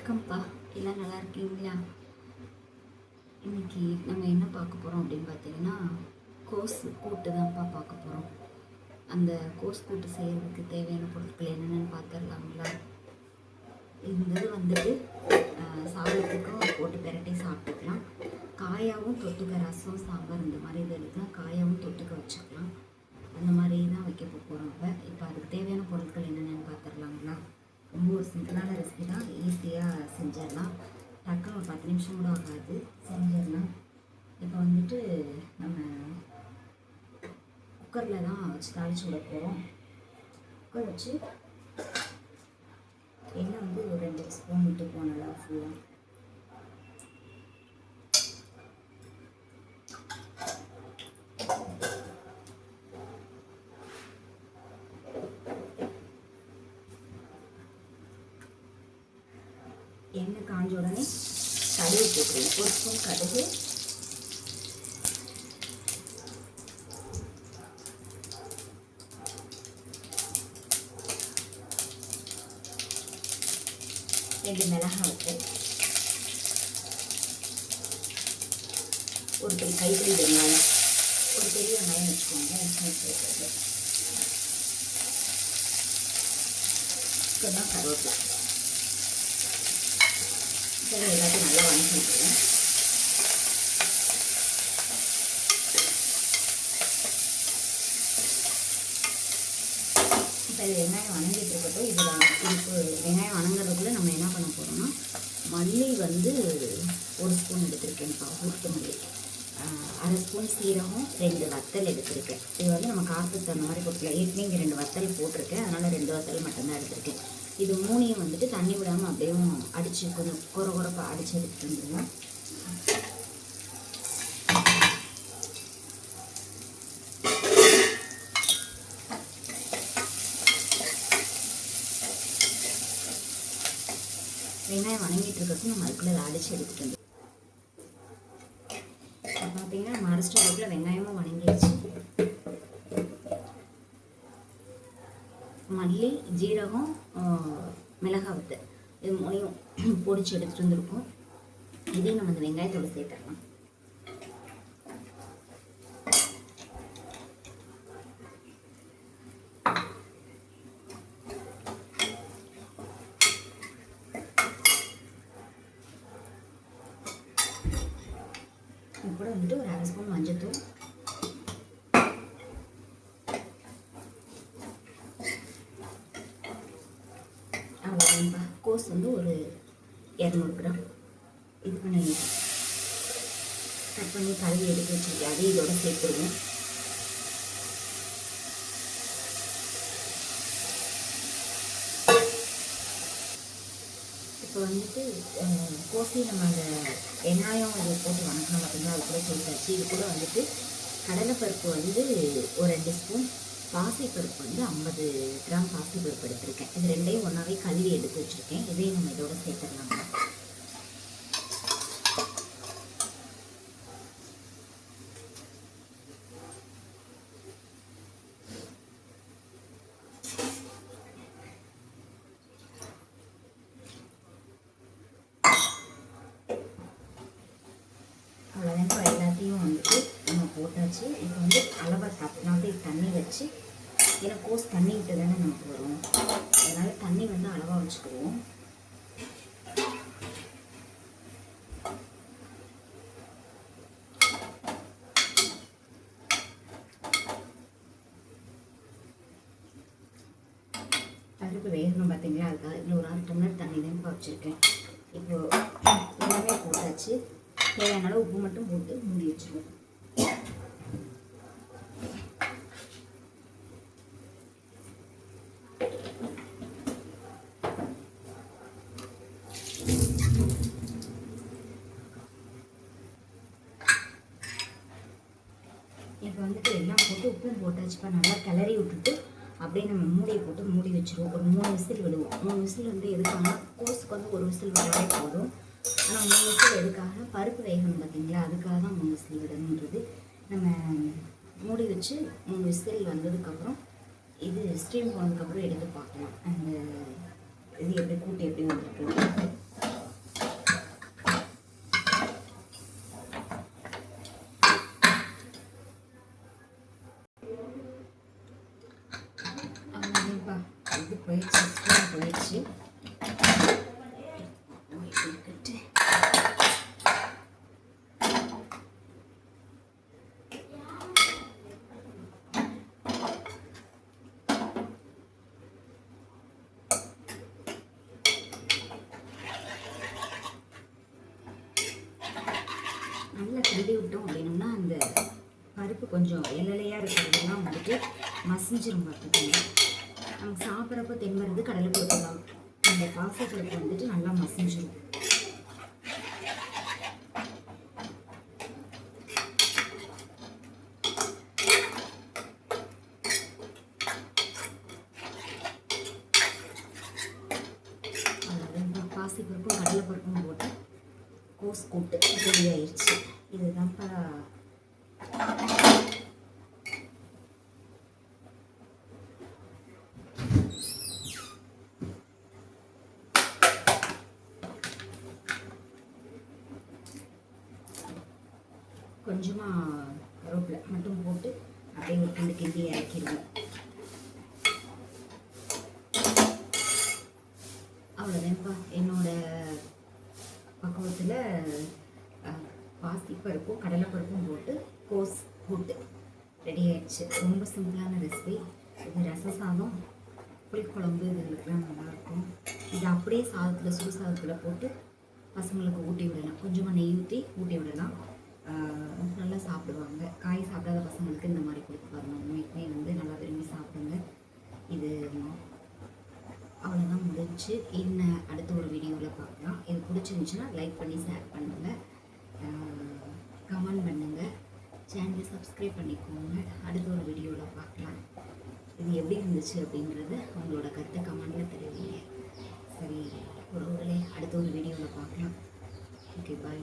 வணக்கம்ப்பா. எல்லாம் நல்லா இருக்கீங்களா? இன்னைக்கு நம்ம என்ன பார்க்க போகிறோம் அப்படின்னு பார்த்தீங்கன்னா, கோஸ் கூட்டு தான்ப்பா பார்க்க போகிறோம். அந்த கோஸ் கூட்டு செய்கிறதுக்கு தேவையான பொருட்கள் என்னென்னு பார்த்துடலாங்களா? இந்த வந்துட்டு சாதத்துக்கும் போட்டு பெரட்டி சாப்பிட்டுக்கலாம். காயாகவும் தொட்டுக்க, ரசம் சாம்பார் இந்த மாதிரி இது எடுக்கலாம். காயாகவும் தொட்டுக்க வச்சுக்கலாம். அந்த மாதிரி தான் வைக்க போகிறோம். இப்போ அதுக்கு தேவையான பொருட்கள் என்னென்னு பார்த்துடலாங்களா? ரொம்ப ஒரு சிம்பிளான ரெசிபி தான், ஈஸியாக செஞ்சிடலாம். டக்குன்னு ஒரு 10 நிமிஷம் கூட ஆகாது, செஞ்சிடலாம். இப்போ வந்துட்டு நம்ம குக்கரில் தான் வச்சு தாளித்து விட போகிறோம். குக்கர் வச்சு எண்ணெய் வந்து ஒரு 2 ஸ்பூன் விட்டு போனலாம் ஃபுல்லாக. எண்ணெய் காஞ்ச உடனே கடுகு போட்டுருவோம். ஒரு ஸ்பூன் கடுகு, ரெண்டு மிளகாய் வச்சு, ஒரு கைப்பிடி வெங்காயம், ஒரு பெரிய வெங்காயம் வச்சுக்கோங்க. கொஞ்சம் கருவேப்பிலை, எல்லாத்தையும் நல்லா வதக்கி விட்டுருவேன். இப்போ இது வெங்காயம் வணங்கிட்டு இருக்கட்டும். இதுக்கு வெங்காயம் வணங்குறதுக்குள்ளே நம்ம என்ன பண்ண போகிறோம்னா, மல்லி வந்து ஒரு ஸ்பூன் எடுத்துருக்கேன்ப்பா, உருட்டு மல்லி, அரை ஸ்பூன் சீரகம், 2 வத்தல் எடுத்துருக்கேன். இது வந்து நம்ம காரத்துக்கு தகுந்த மாதிரி போட்டுக்கலாம். ஏற்கனவே இங்கே 2 வத்தல் போட்டிருக்கேன், அதனால் 2 வத்தல் மட்டும்தான் எடுத்திருக்கேன். இது மூணையும் வந்துட்டு தண்ணி விடாமல் அப்படியே அடித்து கொஞ்சம் குறப்பாக அடித்து எடுத்துட்டு வந்துடுவோம். வெங்காயம் வணங்கிட்டு இருக்கிறது நம்ம அதுக்குள்ளே அதை அடித்து எடுத்துகிட்டு வந்து பார்த்தீங்கன்னா நம்ம அரைச்சிட்டு அதுக்குள்ளே வெங்காயமும் வணங்கிடுச்சு. மல்லி, ஜீரகம், மிளகாய் வத்தல் இது மூணையும் பொடிச்சு எடுத்துகிட்டு வந்துருக்கோம். இதையும் நம்ம அந்த வெங்காயத்தோடு சேர்த்துடலாம். இது கூட வந்துட்டு ஒரு அரை ஸ்பூன் மஞ்சத்தூள், கோஸ் வந்து ஒரு 200 கிராம் இது பண்ணி கட் பண்ணி கழுவி எடுத்து வச்சுருக்கேன். அதே இதோட சேர்த்துருவோம். இப்போ வந்துட்டு கோஸி நம்ம அந்த வெங்காயம் இதை போட்டு வணக்கணும் அப்படின்னா அது கூட சொல்லிட்டாச்சு. இது கூட வந்துட்டு கடலைப்பருப்பு வந்து ஒரு 2 ஸ்பூன், பாசிப்பருப்பு வந்து 50 கிராம் பாசிப்பருப்பு எடுத்திருக்கேன். இது ரெண்டையும் ஒன்றாவே கழுவி எடுத்து வச்சுருக்கேன். இதையும் நம்ம இதோட சேர்த்துடலாம். அவ்வளோதான், எல்லாத்தையும் வந்துட்டு நம்ம போட்டாச்சு. இப்போ வந்து அளவாக சாப்பிட்னாலும் தண்ணி வச்சு, ஏன்னா கோஸ் தண்ணி விட்டு தானே நமக்கு வரும், அதனால் தண்ணி வந்து அளவாக வச்சுக்குவோம். பருப்பு வேகணும் பார்த்தீங்களா, அதுக்காக இதில் ஒரு 1/2 டம்ளர் தண்ணி தான் வச்சுருக்கேன். இப்போது எல்லாமே போட்டாச்சு. தேவையான அளவு உப்பு மட்டும் போட்டு மூடி வச்சுருவோம். இப்போ வந்துட்டு எல்லாம் போட்டு உப்பும் போட்டாச்சுப்பா. நல்லா கிளறி விட்டுட்டு அப்படியே நம்ம மூடியை போட்டு மூடி வச்சுருவோம். ஒரு 3 விசில் விடுவோம். 3 விசில் வந்து எதுக்காக, கோஸுக்கு வந்து 1 விசில் விடவே போதும். ஆனால் 3 விசில் எதுக்காக, பருப்பு வேகணும் பார்த்தீங்களா, அதுக்காக தான் 3 விசில் விடணுன்றது. நம்ம மூடி வச்சு 3 விசில் வந்ததுக்கப்புறம் இது ஸ்டீம் போனதுக்கப்புறம் எடுத்து பார்க்கலாம் அந்த இது எப்படி கூட்டு எப்படி வந்துருக்கு. நல்லா கிண்டி விட்டோம் அப்படின்னோம்னா அந்த பருப்பு கொஞ்சம் இலையாக இருக்கிறதெல்லாம் வந்துட்டு மசிஞ்சிரும் பார்த்துக்கோங்க. நமக்கு சாப்பிட்றப்ப தெம்புறது கடலைப்பருப்பு தான். அந்த பாசிப்பருப்பு வந்துட்டு நல்லா மசிஞ்சிரும். பாசிப்பருப்பும் கடலைப்பருப்பும் போட்டு கோஸ் கூட்டு ரெடி ஆயிடுச்சு. இதுதான்ப்பா கொஞ்சமாக கருவேப்பிலை மட்டும் போட்டு அப்படியே ஒரு கிண்டு கிண்டி இறக்கிடுவோம். அவ்வளோதான்ப்பா என்னோட பக்குவத்தில் பாசிப்பருப்பும் கடலைப்பருப்பும் போட்டு கோஸ் கூட்டு ரெடி ஆயிடுச்சு. ரொம்ப சிம்பிளான ரெசிபி. இது ரச சாதம், புளிக்குழம்பு இதுகளுக்கெல்லாம் நல்லாயிருக்கும். இது அப்படியே சாதத்தில் சுடு சாதத்தில் போட்டு பசங்களுக்கு ஊட்டி விடலாம். கொஞ்சமாக நெய் ஊற்றி ஊட்டி விடலாம். நல்லா சாப்பிடுவாங்க. காய் சாப்பிடாத பசங்களுக்கு இந்த மாதிரி கொடுத்து பாருங்கள். உண்மைக்குமே வந்து நல்லா விரும்பி சாப்பிடுங்க. இது அவ்வளோதான் முடிஞ்சு. இன்னும் அடுத்த ஒரு வீடியோவில் பார்க்கலாம். இது பிடிச்சிருந்துச்சுன்னா லைக் பண்ணி ஷேர் பண்ணுங்கள், கமெண்ட் பண்ணுங்கள், சேனலை சப்ஸ்கிரைப் பண்ணிக்கோங்க. அடுத்த ஒரு வீடியோவில் பார்க்கலாம். இது எப்படி இருந்துச்சு அப்படிங்கிறது உங்களோட கருத்தை கமெண்டில் தெரிவிங்க. சரி, ஒரு அடுத்த ஒரு வீடியோவில் பார்க்கலாம். ஓகே, பாய்.